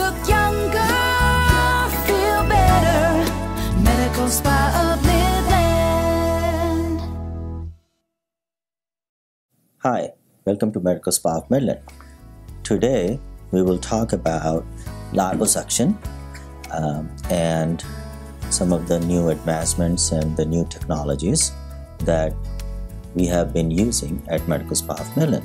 look younger, feel better. Medical Spa of Midland. Hi, welcome to Medical Spa of Midland. Today we will talk about liposuction and some of the new advancements and the new technologies that we have been using at Medical Spa of Midland.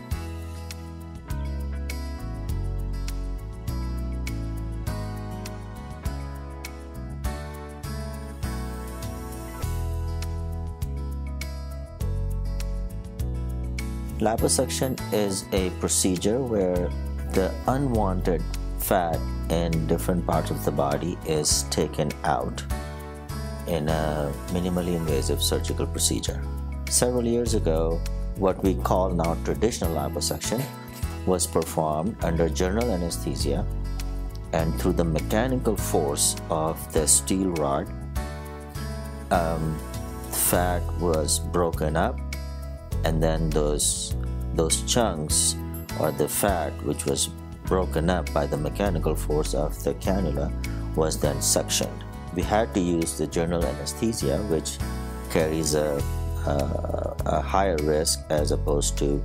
Liposuction is a procedure where the unwanted fat in different parts of the body is taken out in a minimally invasive surgical procedure. Several years ago, what we call now traditional liposuction was performed under general anesthesia, and through the mechanical force of the steel rod, fat was broken up, and then those chunks or the fat which was broken up by the mechanical force of the cannula was then suctioned. We had to use the general anesthesia, which carries a higher risk as opposed to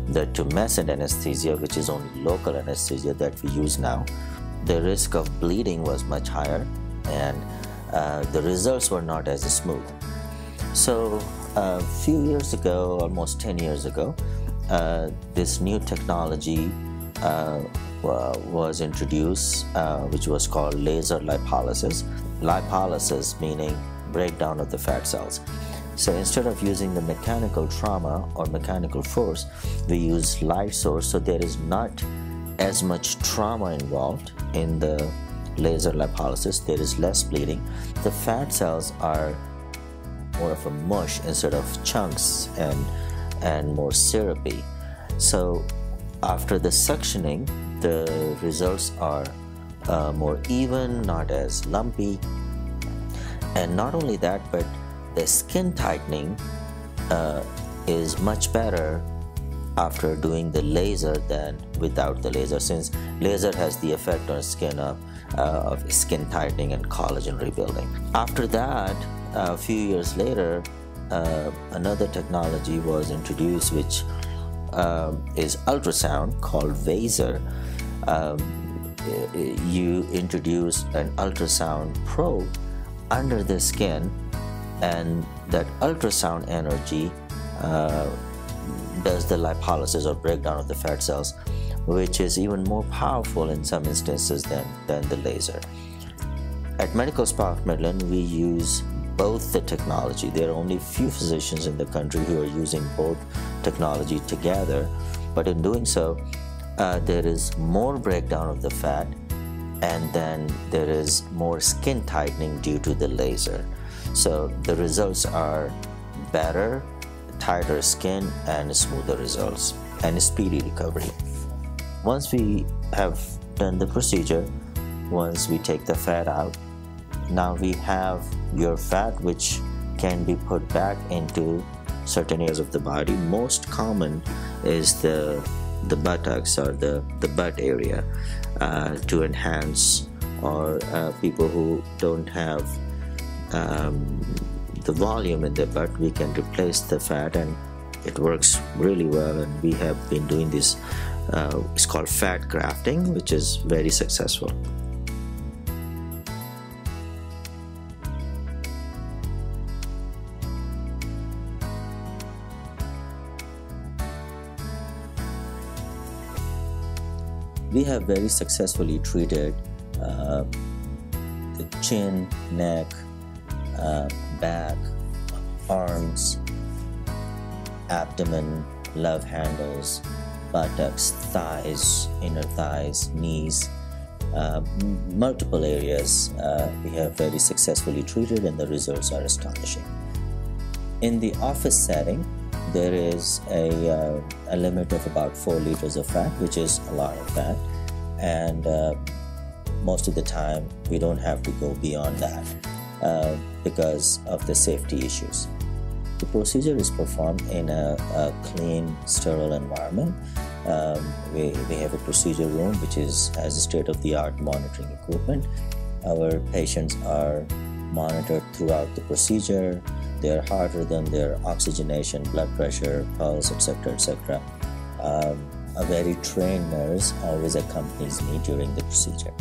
the tumescent anesthesia, which is only local anesthesia that we use now. The risk of bleeding was much higher, and the results were not as smooth. So a few years ago, almost 10 years ago, this new technology was introduced, which was called laser lipolysis. Lipolysis meaning breakdown of the fat cells. So instead of using the mechanical trauma or mechanical force, we use light source, so there is not as much trauma involved in the laser lipolysis. There is less bleeding. The fat cells are more of a mush instead of chunks and more syrupy. So after the suctioning, the results are more even, not as lumpy. And not only that, but the skin tightening is much better after doing the laser than without the laser, since laser has the effect on skin of skin tightening and collagen rebuilding. After that, a few years later, another technology was introduced, which is ultrasound, called Vaser. You introduce an ultrasound probe under the skin, and that ultrasound energy does the lipolysis or breakdown of the fat cells, which is even more powerful in some instances than the laser. At Medical Spa of Midland, we use both the technology. There are only few physicians in the country who are using both technology together, but in doing so, there is more breakdown of the fat, and then there is more skin tightening due to the laser. So the results are better, tighter skin, and smoother results, and speedy recovery. Once we have done the procedure, once we take the fat out, now we have your fat which can be put back into certain areas of the body. Most common is the buttocks or the butt area to enhance, or people who don't have the volume in the butt, we can replace the fat, and it works really well. And we have been doing this, it's called fat grafting, which is very successful. We have very successfully treated the chin, neck, back, arms, abdomen, love handles, buttocks, thighs, inner thighs, knees, multiple areas we have very successfully treated, and the results are astonishing. In the office setting, there is a limit of about 4 liters of fat, which is a lot of fat, and most of the time we don't have to go beyond that because of the safety issues. The procedure is performed in a clean, sterile environment, We have a procedure room which has state-of-the-art monitoring equipment. Our patients are monitored throughout the procedure, their heart rhythm, their oxygenation, blood pressure, pulse, etc., etc. A very trained nurse always accompanies me during the procedure.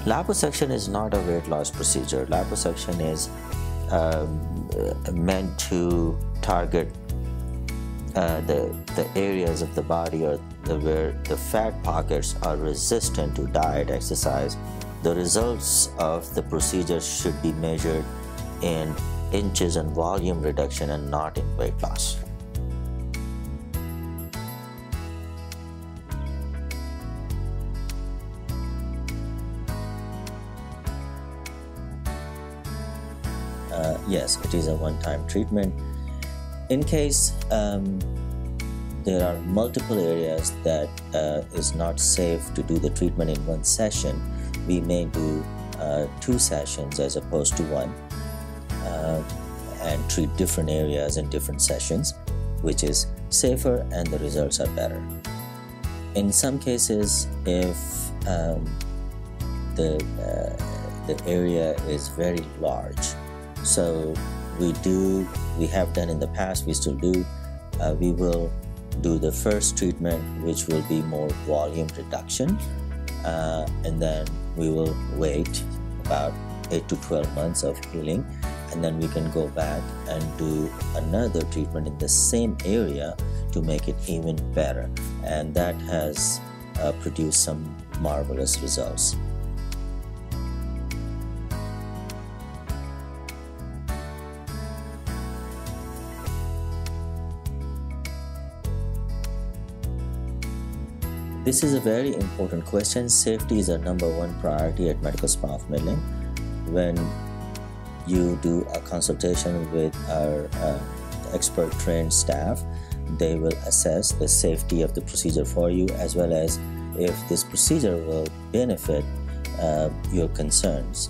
Liposuction is not a weight loss procedure. Liposuction is meant to target the areas of the body or where the fat pockets are resistant to diet, exercise. The results of the procedure should be measured in inches and volume reduction and not in weight loss. Yes, it is a one-time treatment. In case there are multiple areas that is not safe to do the treatment in one session, we may do 2 sessions as opposed to 1, and treat different areas in different sessions, which is safer and the results are better. In some cases, if the area is very large, so we have done in the past, we still do, we will do the first treatment, which will be more volume reduction, and then we will wait about 8 to 12 months of healing, and then we can go back and do another treatment in the same area to make it even better, and that has produced some marvelous results. This is a very important question. Safety is our #1 priority at Medical Spa of Midland. When you do a consultation with our expert trained staff, they will assess the safety of the procedure for you, as well as if this procedure will benefit your concerns.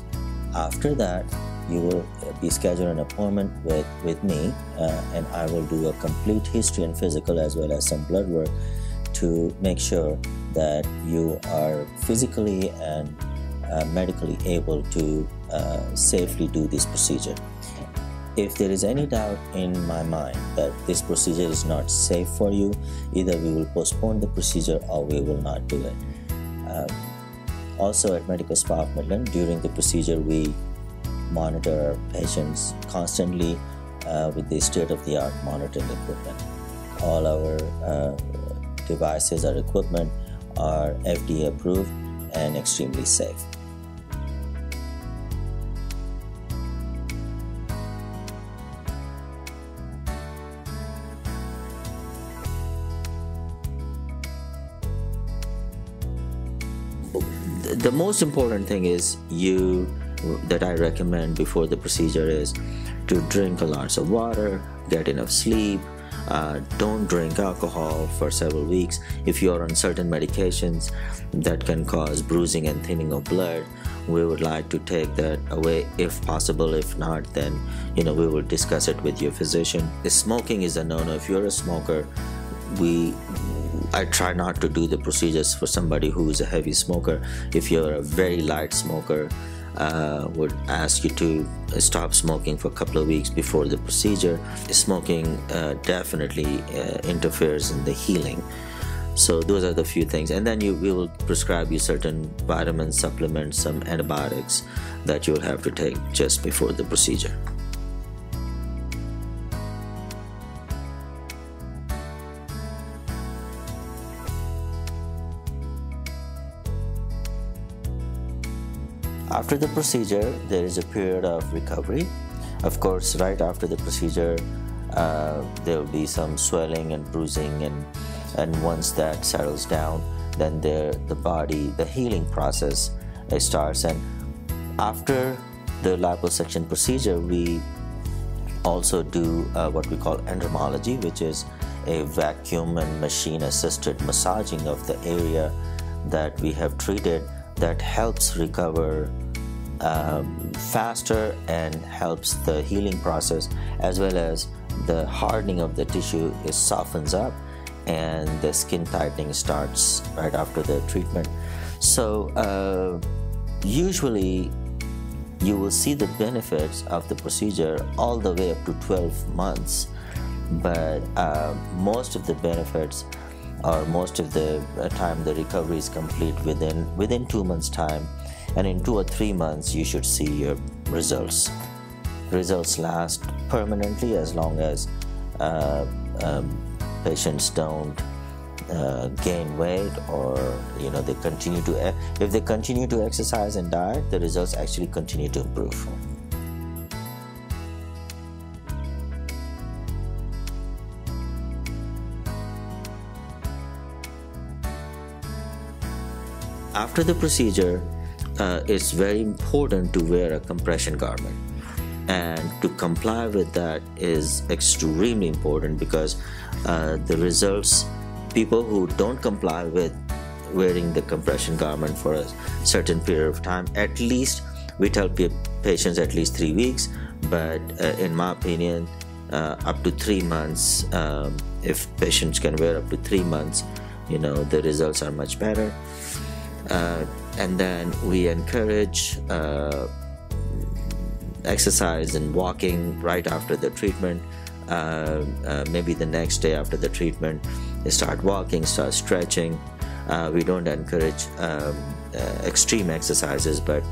After that, you will be scheduled an appointment with me, and I will do a complete history and physical as well as some blood work to make sure that you are physically and medically able to safely do this procedure. If there is any doubt in my mind that this procedure is not safe for you, either we will postpone the procedure or we will not do it. Also at Medical Spa of Midland, during the procedure we monitor our patients constantly with the state-of-the-art monitoring equipment. All our devices or equipment are FDA approved and extremely safe. The most important thing is that I recommend before the procedure is to drink a lot of water, get enough sleep, don't drink alcohol for several weeks. If you are on certain medications that can cause bruising and thinning of blood, we would like to take that away if possible. If not, then we will discuss it with your physician. Smoking is a no-no. If you're a smoker, I try not to do the procedures for somebody who is a heavy smoker. If you're a very light smoker, would ask you to stop smoking for a couple of weeks before the procedure. Smoking definitely interferes in the healing. So those are the few things, and then we will prescribe you certain vitamins, supplements, some antibiotics that you will have to take just before the procedure. After the procedure, there is a period of recovery. Of course, right after the procedure, there will be some swelling and bruising, and once that settles down, then the healing process starts. And after the liposuction procedure, we also do what we call endermology, which is a vacuum and machine-assisted massaging of the area that we have treated, that helps recover faster and helps the healing process, as well as the hardening of the tissue softens up and the skin tightening starts right after the treatment. So usually you will see the benefits of the procedure all the way up to 12 months, but most of the benefits, or most of the time, the recovery is complete within 2 months time, and in 2 or 3 months you should see your results. Results last permanently as long as patients don't gain weight, or they continue to, if they continue to exercise and diet, the results actually continue to improve. After the procedure, it's very important to wear a compression garment, and to comply with that is extremely important, because the results, people who don't comply with wearing the compression garment for a certain period of time, at least we tell patients at least 3 weeks, but in my opinion, up to 3 months, if patients can wear up to 3 months, the results are much better. And then we encourage exercise and walking right after the treatment. Maybe the next day after the treatment, they start walking, start stretching. We don't encourage extreme exercises, but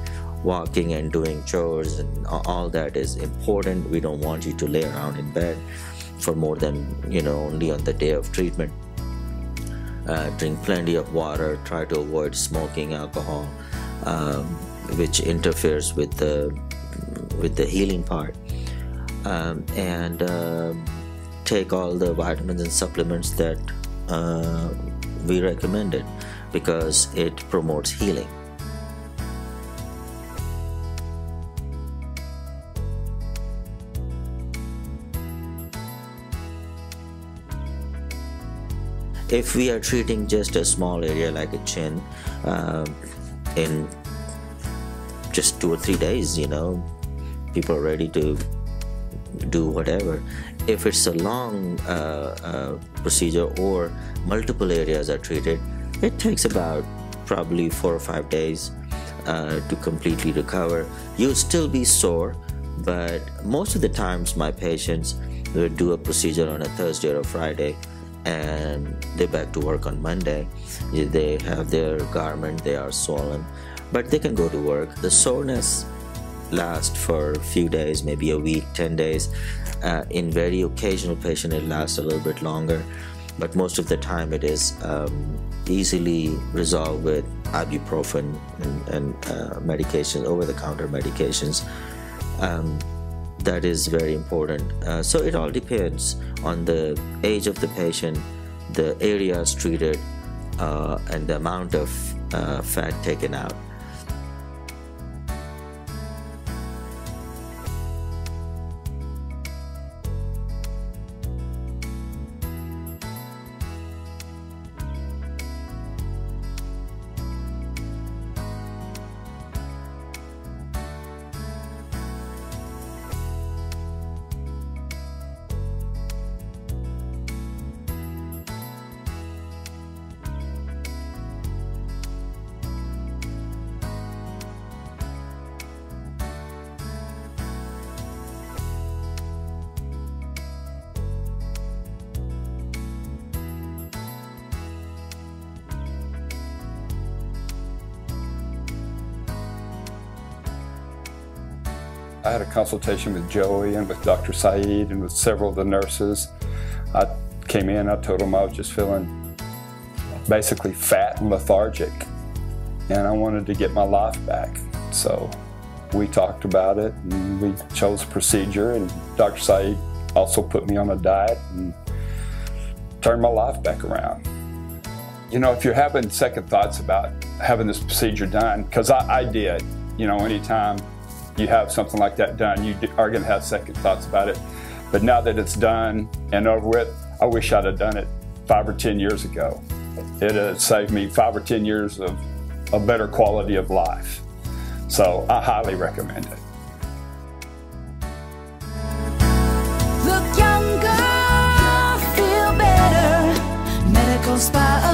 walking and doing chores and all that is important. We don't want you to lay around in bed for more than only on the day of treatment. Drink plenty of water. Try to avoid smoking, alcohol, which interferes with the healing part. And take all the vitamins and supplements that we recommended, because it promotes healing. If we are treating just a small area like a chin, in just 2 or 3 days, people are ready to do whatever. If it's a long procedure or multiple areas are treated, it takes about probably 4 or 5 days to completely recover. You'll still be sore, but most of the times my patients will do a procedure on a Thursday or a Friday, and they're back to work on Monday. They have their garment, they are swollen, but they can go to work. The soreness lasts for a few days, maybe a week, 10 days. In very occasional patient, it lasts a little bit longer, but most of the time it is easily resolved with ibuprofen and medications, over-the-counter medications. That is very important. So it all depends on the age of the patient, the areas treated, and the amount of fat taken out. I had a consultation with Joey and with Dr. Saeed and with several of the nurses. I came in, I told them I was just feeling basically fat and lethargic, and I wanted to get my life back. So we talked about it, and we chose a procedure, and Dr. Saeed also put me on a diet and turned my life back around. If you're having second thoughts about having this procedure done, because I did, anytime you have something like that done, you are going to have second thoughts about it. But now that it's done and over with, I wish I'd have done it 5 or 10 years ago. It has saved me 5 or 10 years of a better quality of life. So I highly recommend it. Look younger, feel better. Medical Spa